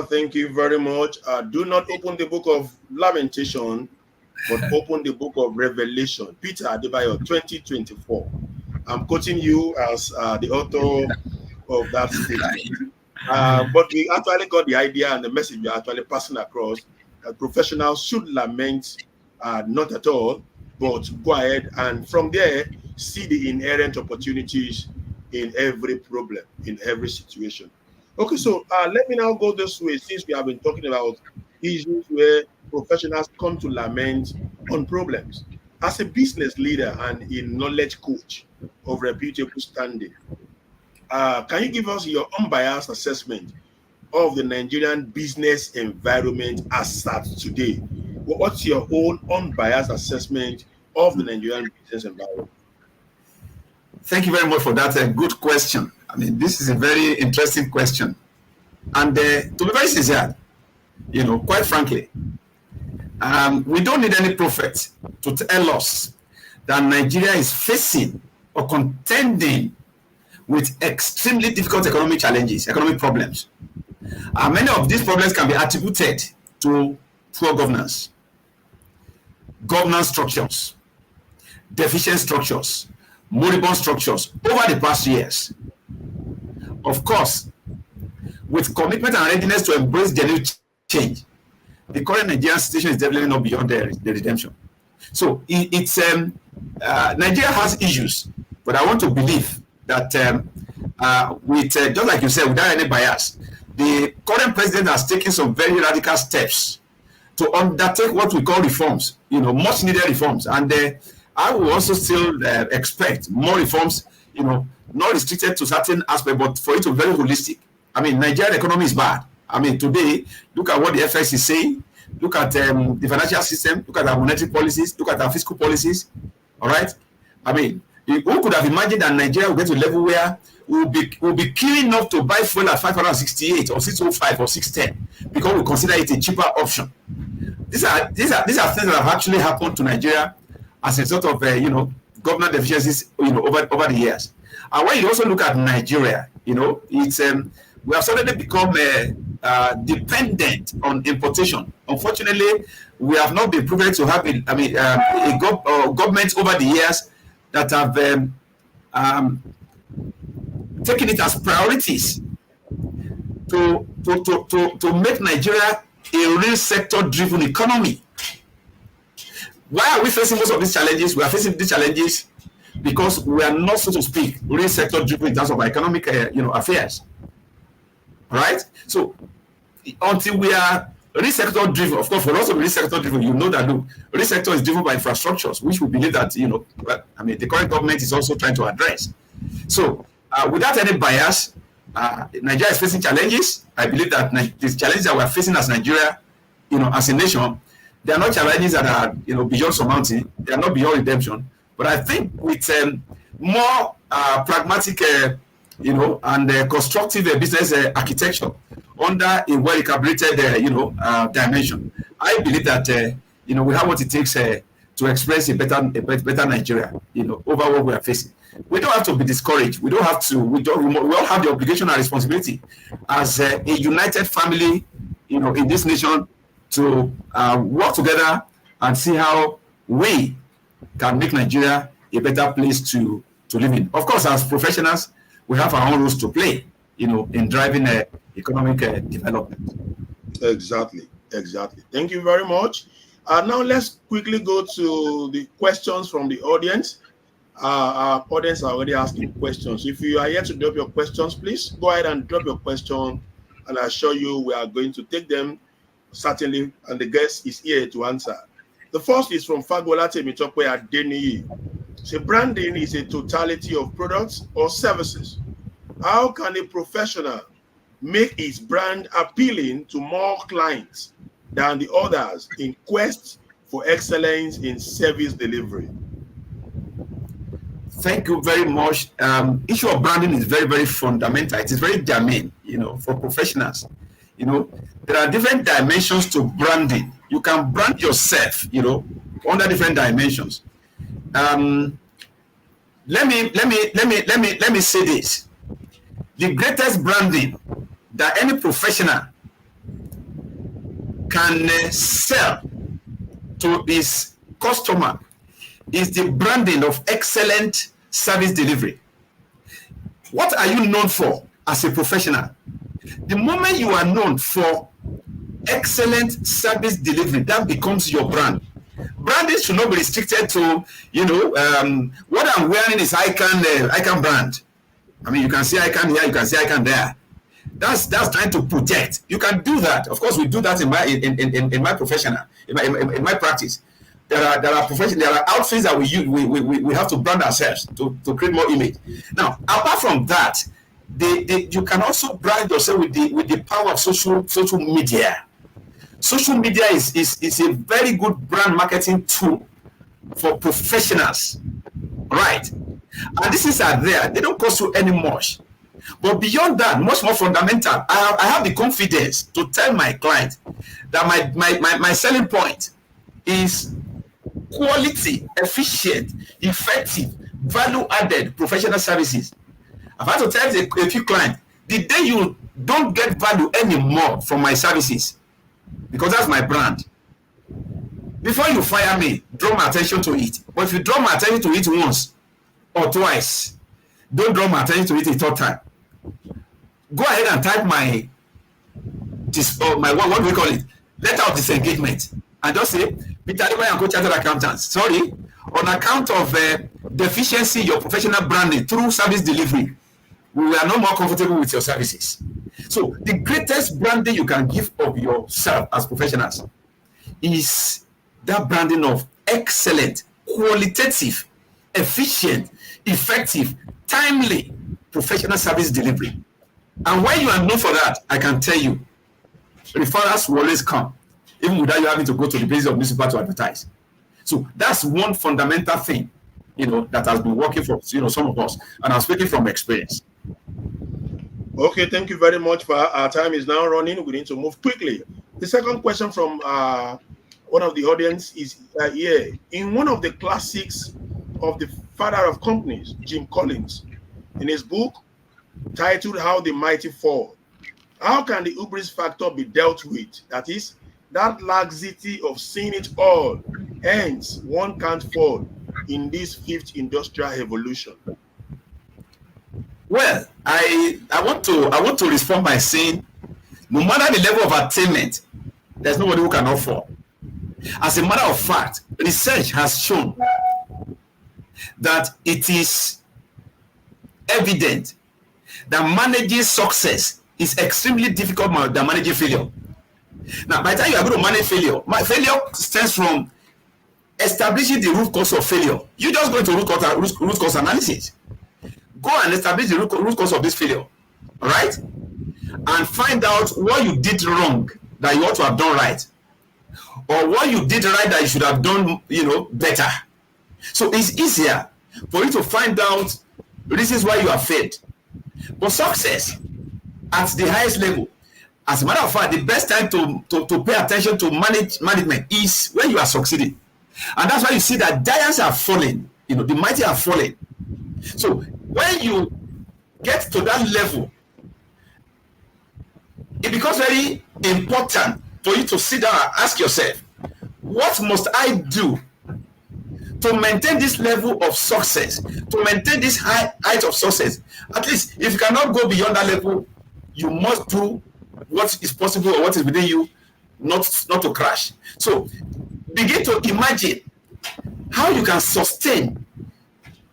Thank you very much. Do not open the book of Lamentation, but open the book of Revelation. Peter Adebayo, 2024. I'm quoting you as the author of that statement. But we actually got the idea and the message we are actually passing across, that professionals should lament not at all, but go ahead and from there see the inherent opportunities in every problem, in every situation. Okay, so let me now go this way, since we have been talking about issues where professionals come to lament on problems. As a business leader and a knowledge coach of reputable standing, can you give us your unbiased assessment of the Nigerian business environment as at today? What's your own unbiased assessment of the Nigerian business environment? Thank you very much for that good question. I mean, this is a very interesting question. And to be very sincere, quite frankly, we don't need any prophet to tell us that Nigeria is facing or contending with extremely difficult economic challenges, economic problems. Many of these problems can be attributed to poor governance structures, deficient structures, moribund structures over the past years. Of course, with commitment and readiness to embrace genuine change, the current Nigerian situation is definitely not beyond the redemption. So it's Nigeria has issues, but I want to believe that with just like you said, without any bias, the current president has taken some very radical steps to undertake what we call reforms, much needed reforms. And I will also still expect more reforms, not restricted to certain aspects, but for it to be very holistic. I mean, Nigerian economy is bad. I mean, today, look at what the FX is saying. Look at the financial system. Look at our monetary policies. Look at our fiscal policies. All right? I mean, who could have imagined that Nigeria will get to a level where we'll be queuing enough to buy fuel at 568 or 605 or 610 because we consider it a cheaper option. These are things that have actually happened to Nigeria as a sort of government deficiencies over the years. And when you also look at Nigeria, it's we have suddenly become dependent on importation. Unfortunately, we have not been privileged to have governments over the years that have taken it as priorities to make Nigeria a real sector-driven economy. Why are we facing most of these challenges? We are facing these challenges because we are not, so to speak, real sector-driven in terms of our economic affairs. right? So until we are risk sector driven, of course, for us to be risk sector driven, you know that look, risk sector is driven by infrastructures, which we believe that the current government is also trying to address. So without any bias, Nigeria is facing challenges. I believe that the challenges that we are facing as Nigeria, as a nation, they are not challenges that are beyond surmounting. They are not beyond redemption. But I think with more pragmatic, and constructive business architecture under a well-calibrated, dimension, I believe that we have what it takes to express a better Nigeria, over what we are facing. We don't have to be discouraged. We don't have to. We all have the obligation and responsibility as a united family, in this nation, to work together and see how we can make Nigeria a better place to live in. Of course, as professionals, we have our own roles to play, in driving economic development. Exactly. Thank you very much. Now let's quickly go to the questions from the audience. Our audience are already asking questions. If you are here to drop your questions, please go ahead and drop your question, and I assure you we are going to take them certainly, and the guest is here to answer. The first is from Fagola Temitope Adeniyi. So branding is a totality of products or services. How can a professional make his brand appealing to more clients than the others in quest for excellence in service delivery? Thank you very much. Issue of branding is very, very fundamental. It is very germane, for professionals. There are different dimensions to branding. You can brand yourself, under different dimensions. Let me say this. The greatest branding that any professional can sell to his customer is the branding of excellent service delivery. What are you known for as a professional? The moment you are known for excellent service delivery, that becomes your brand. Branding should not be restricted to, what I'm wearing is ICAN brand. I mean, you can see ICAN here, you can see ICAN there. That's trying to project. You can do that. Of course, we do that in my professional, in my practice. There are outfits that we use. We have to brand ourselves to create more image. Now, apart from that, you can also brand yourself with the power of social media. Social media is a very good brand marketing tool for professionals, right? And these things are there. They don't cost you any much. But beyond that, much more fundamental, I have the confidence to tell my client that my selling point is quality, efficient, effective, value-added professional services. I've had to tell a few clients, the day you don't get value anymore from my services, because that's my brand, before you fire me, draw my attention to it. But if you draw my attention to it once or twice, don't draw my attention to it a third time. Go ahead and type my what do we call it? Letter of disengagement, and just say, Peter and Co Chartered Accountants, sorry, on account of deficiency in your professional branding through service delivery, we are no more comfortable with your services. So the greatest branding you can give of yourself as professionals is that branding of excellent, qualitative, efficient, effective, timely professional service delivery. And when you are known for that, I can tell you, referrals will always come, even without you having to go to the basis of newspaper to advertise. So that's one fundamental thing, that has been working for some of us, and I'm speaking from experience. Okay, thank you very much. For our time is now running. We need to move quickly. The second question from one of the audience is here. In one of the classics of the father of companies, Jim Collins, in his book titled How the Mighty Fall, how can the hubris factor be dealt with? That is, that laxity of seeing it all. Hence, one can't fall in this fifth industrial evolution. Well, I want to respond by saying, no matter the level of attainment, there's nobody who cannot fall. As a matter of fact, research has shown that it is evident that managing success is extremely difficult than managing failure. Now, by the time you are going to manage failure, failure stems from establishing the root cause of failure. You just go into root cause analysis. Go and establish the root cause of this failure, all right? And find out what you did wrong that you ought to have done right, or what you did right that you should have done, better. So it's easier for you to find out reasons why you have failed. But success at the highest level, as a matter of fact, the best time to pay attention to management is when you are succeeding. And that's why you see that giants are falling, the mighty are falling. So when you get to that level, it becomes very important for you to sit down and ask yourself, what must I do to maintain this level of success, to maintain this height of success? At least if you cannot go beyond that level, you must do what is possible or what is within you, not to crash. So begin to imagine how you can sustain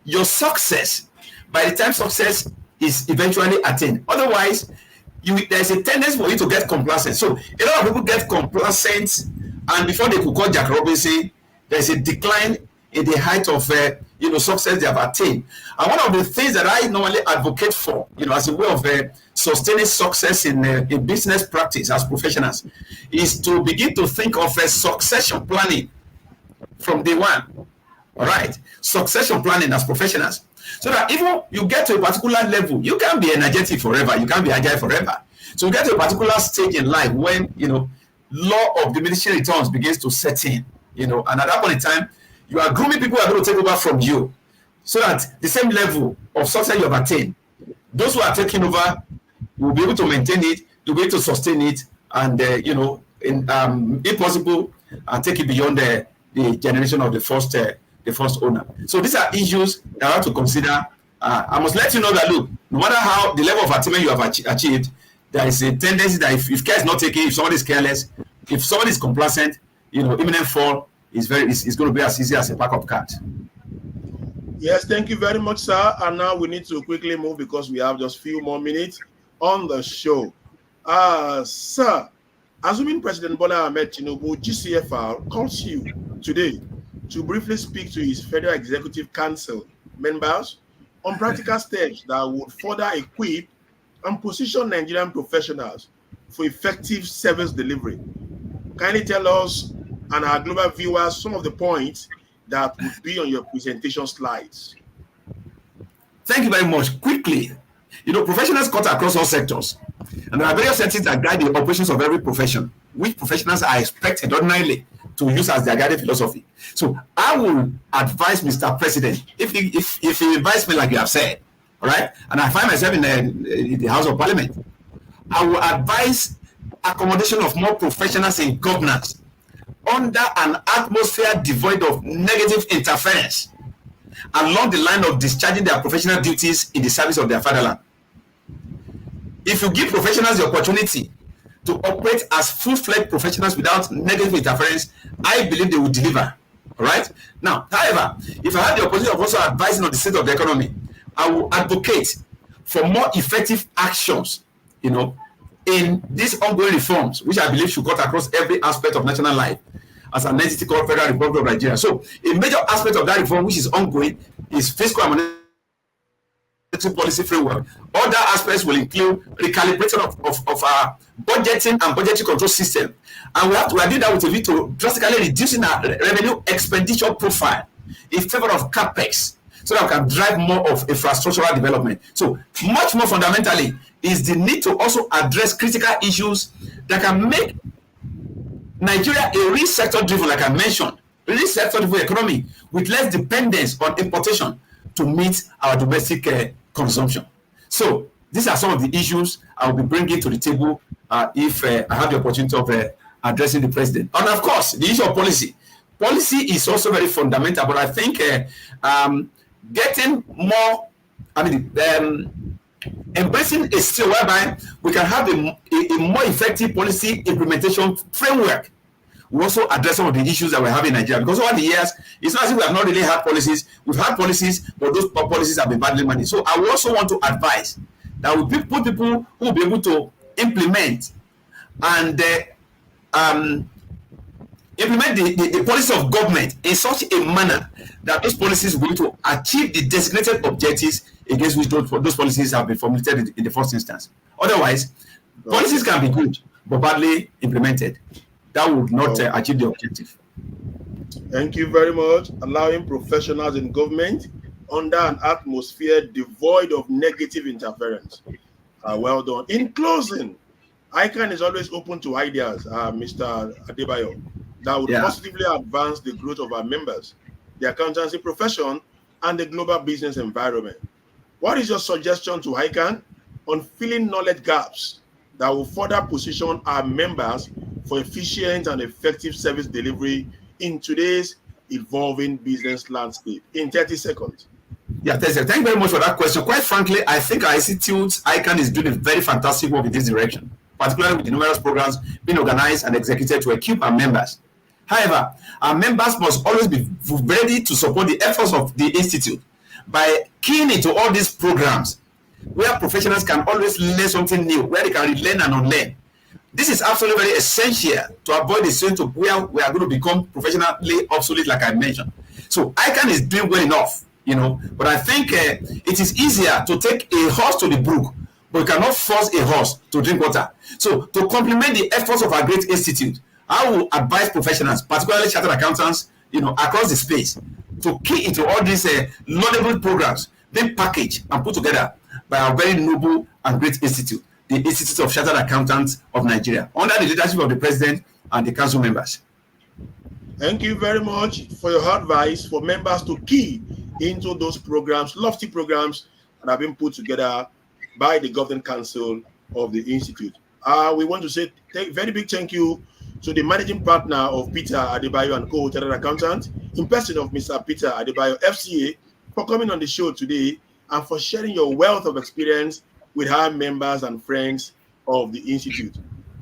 your success by the time success is eventually attained. Otherwise, there's a tendency for you to get complacent. So a lot of people get complacent, and before they could call Jack Robinson, there's a decline in the height of success they have attained. And one of the things that I normally advocate for, as a way of sustaining success in business practice as professionals, is to begin to think of a succession planning from day one. All right, succession planning as professionals, so that even you get to a particular level, you can't be energetic forever, you can't be agile forever. So you get to a particular stage in life when law of diminishing returns begins to set in, and at that point in time, you are grooming people who are going to take over from you, so that the same level of success you have attained, those who are taking over will be able to maintain it, to be able to sustain it, and if possible, take it beyond the generation of the first owner. So these are issues that I have to consider. I must let you know that, look, no matter how the level of attainment you have achieved, there is a tendency that if care is not taken, if somebody is careless, if somebody is complacent, imminent fall is going to be as easy as a pack of cards. Yes, thank you very much, sir. And now we need to quickly move because we have just a few more minutes on the show. Sir, assuming President Bola Ahmed Tinubu, GCFR, calls you today to briefly speak to his Federal Executive Council members on practical steps that would further equip and position Nigerian professionals for effective service delivery. Kindly tell us and our global viewers some of the points that would be on your presentation slides. Thank you very much. Quickly, professionals cut across all sectors, and there are various settings that guide the operations of every profession, which professionals are expected ordinarily to use as their guiding philosophy. So I will advise Mr. President, if he invites me like you have said, all right, and I find myself in the House of Parliament, I will advise accommodation of more professionals in governance under an atmosphere devoid of negative interference along the line of discharging their professional duties in the service of their fatherland. If you give professionals the opportunity to operate as full-fledged professionals without negative interference, I believe they will deliver. All right. Now, however, if I have the opportunity of also advising on the state of the economy, I will advocate for more effective actions, in these ongoing reforms, which I believe should cut across every aspect of national life as an entity called Federal Republic of Nigeria. So, a major aspect of that reform, which is ongoing, is fiscal and monetary policy framework. Other aspects will include recalibration of our budgeting and budgetary control system. And we are doing that with a view to drastically reducing our revenue expenditure profile in favor of capex, so that we can drive more of infrastructural development. So much more fundamentally is the need to also address critical issues that can make Nigeria a real sector-driven, like I mentioned, real sector-driven economy with less dependence on importation to meet our domestic consumption. So these are some of the issues I will be bringing to the table if I have the opportunity of addressing the president. And of course, the issue of policy. Policy is also very fundamental, but I think getting more, embracing a skill whereby we can have a more effective policy implementation framework. We also address some of the issues that we have in Nigeria, because over the years, it's not as if we have not really had policies. We've had policies, but those policies have been badly managed. So I also want to advise that we put people who will be able to implement and implement the policy of government in such a manner that those policies will be to achieve the designated objectives against which those policies have been formulated in the first instance. Otherwise, policies can be good but badly implemented. That would not achieve the objective. Thank you very much. Allowing professionals in government under an atmosphere devoid of negative interference. Well done. In closing, ICAN is always open to ideas, Mr. Adebayo, that would positively advance the growth of our members, the accountancy profession, and the global business environment. What is your suggestion to ICAN on filling knowledge gaps that will further position our members for efficient and effective service delivery in today's evolving business landscape? In 30 seconds. Yeah, thank you very much for that question. Quite frankly, I think our institute, ICAN, is doing a very fantastic work in this direction, particularly with the numerous programs being organized and executed to equip our members. However, our members must always be ready to support the efforts of the institute by keying into all these programs where professionals can always learn something new, where they can relearn and unlearn. This is absolutely very essential to avoid the situation of where we are going to become professionally obsolete, like I mentioned. So ICAN is doing well enough, but I think it is easier to take a horse to the brook, but you cannot force a horse to drink water. So to complement the efforts of our great institute, I will advise professionals, particularly chartered accountants, across the space, to key into all these laudable programs being packaged and put together by our very noble and great institute, the Institute of Chartered Accountants of Nigeria, under the leadership of the President and the Council members. Thank you very much for your advice for members to key into those programs, lofty programs that have been put together by the Governing Council of the Institute. We want to say very big thank you to the managing partner of Peter Adebayo and Co. Chartered Accountant, in person of Mr. Peter Adebayo, FCA, for coming on the show today and for sharing your wealth of experience with our members and friends of the Institute.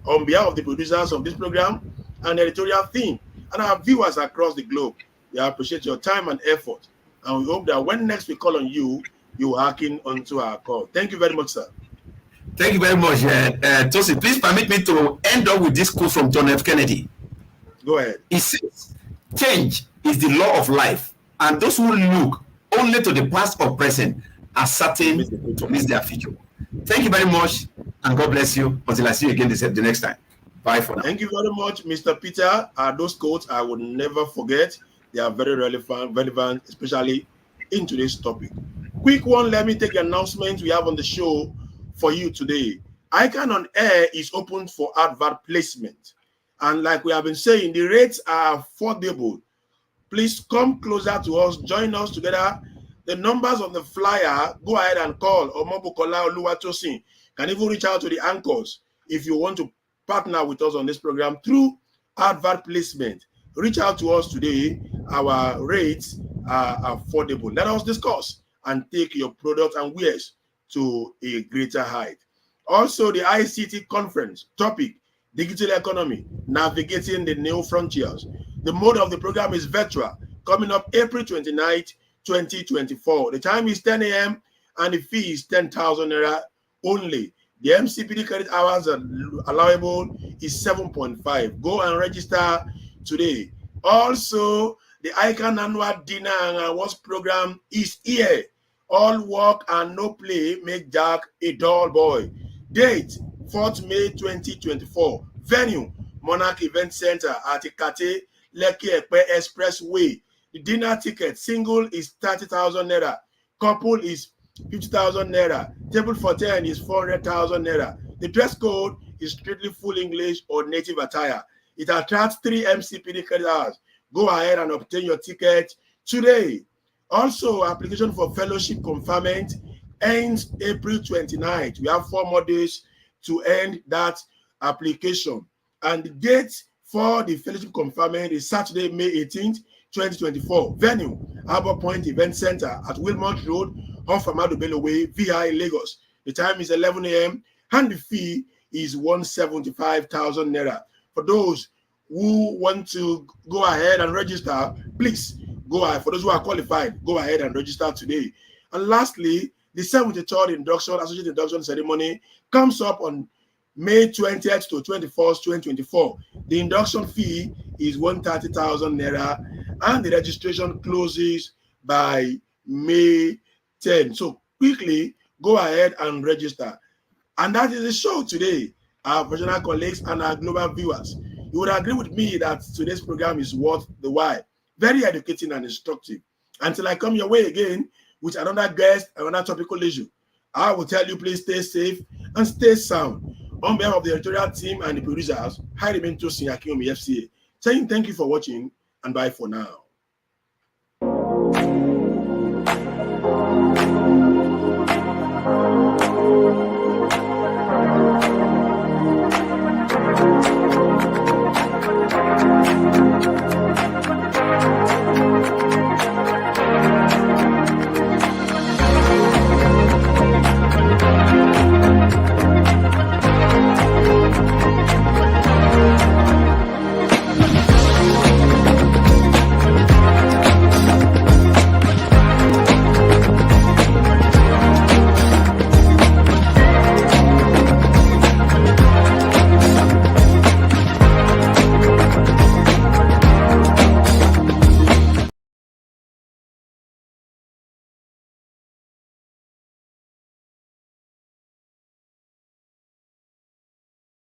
On behalf of the producers of this program and the editorial team and our viewers across the globe, we appreciate your time and effort, and we hope that when next we call on you, you are hacking onto our call. Thank you very much, sir. Thank you very much, Tosi. Please permit me to end up with this quote from John F. Kennedy. Go ahead. He says, "Change is the law of life, and those who look only to the past or present are certain to miss their future." Thank you very much, and God bless you until I see you again the next time. Bye for now. Thank you very much, Mr. Peter. Those quotes I would never forget. They are very relevant, especially in today's topic. Quick one, let me take the announcement we have on the show for you today. ICAN-ngr is open for advert placement. And like we have been saying, the rates are affordable. Please come closer to us, join us together. The numbers on the flyer, go ahead and call Omobukola Oluwatosin. Can even reach out to the anchors if you want to partner with us on this program through advert placement. Reach out to us today. Our rates are affordable. Let us discuss and take your product and wares to a greater height. Also, the ICT conference topic, digital economy, navigating the new frontiers. The mode of the program is virtual, coming up April 29th, 2024. The time is 10 a.m. and the fee is 10,000 naira only. The MCPD credit hours are allowable is 7.5. Go and register today. Also, the ICAN annual dinner and awards program is here. All work and no play make Jack a dull boy. Date 4th May 2024. Venue Monarch Event Center at Ikate Lekki Epe Expressway. The dinner ticket single is 30,000 naira. Couple is 50,000 naira. Table for 10 is 400,000 naira. The dress code is strictly full English or native attire. It attracts 3 MCPD credit hours. Go ahead and obtain your ticket today. Also, application for fellowship conferment ends April 29th. We have 4 more days to end that application. And the date for the fellowship conferment is Saturday, May 18th, 2024. Venue, Harbour Point Event Center at Wilmot Road, off Amadu Bello Way, VI, Lagos. The time is 11 a.m. and the fee is 175,000 naira. For those who want to go ahead and register, please go ahead. For those who are qualified, go ahead and register today. And lastly, the 73rd induction, associate induction ceremony comes up on May 20th to 21st, 2024. The induction fee is 130,000 naira and the registration closes by May 10. So quickly go ahead and register. And that is the show today. Our professional colleagues and our global viewers, you would agree with me that today's program is worth the while. Very educating and instructive. Until I come your way again with another guest, another topical issue, I will tell you please stay safe and stay sound. On behalf of the editorial team and the producers, I remain Tosin Akinomi FCA, saying thank you for watching and bye for now.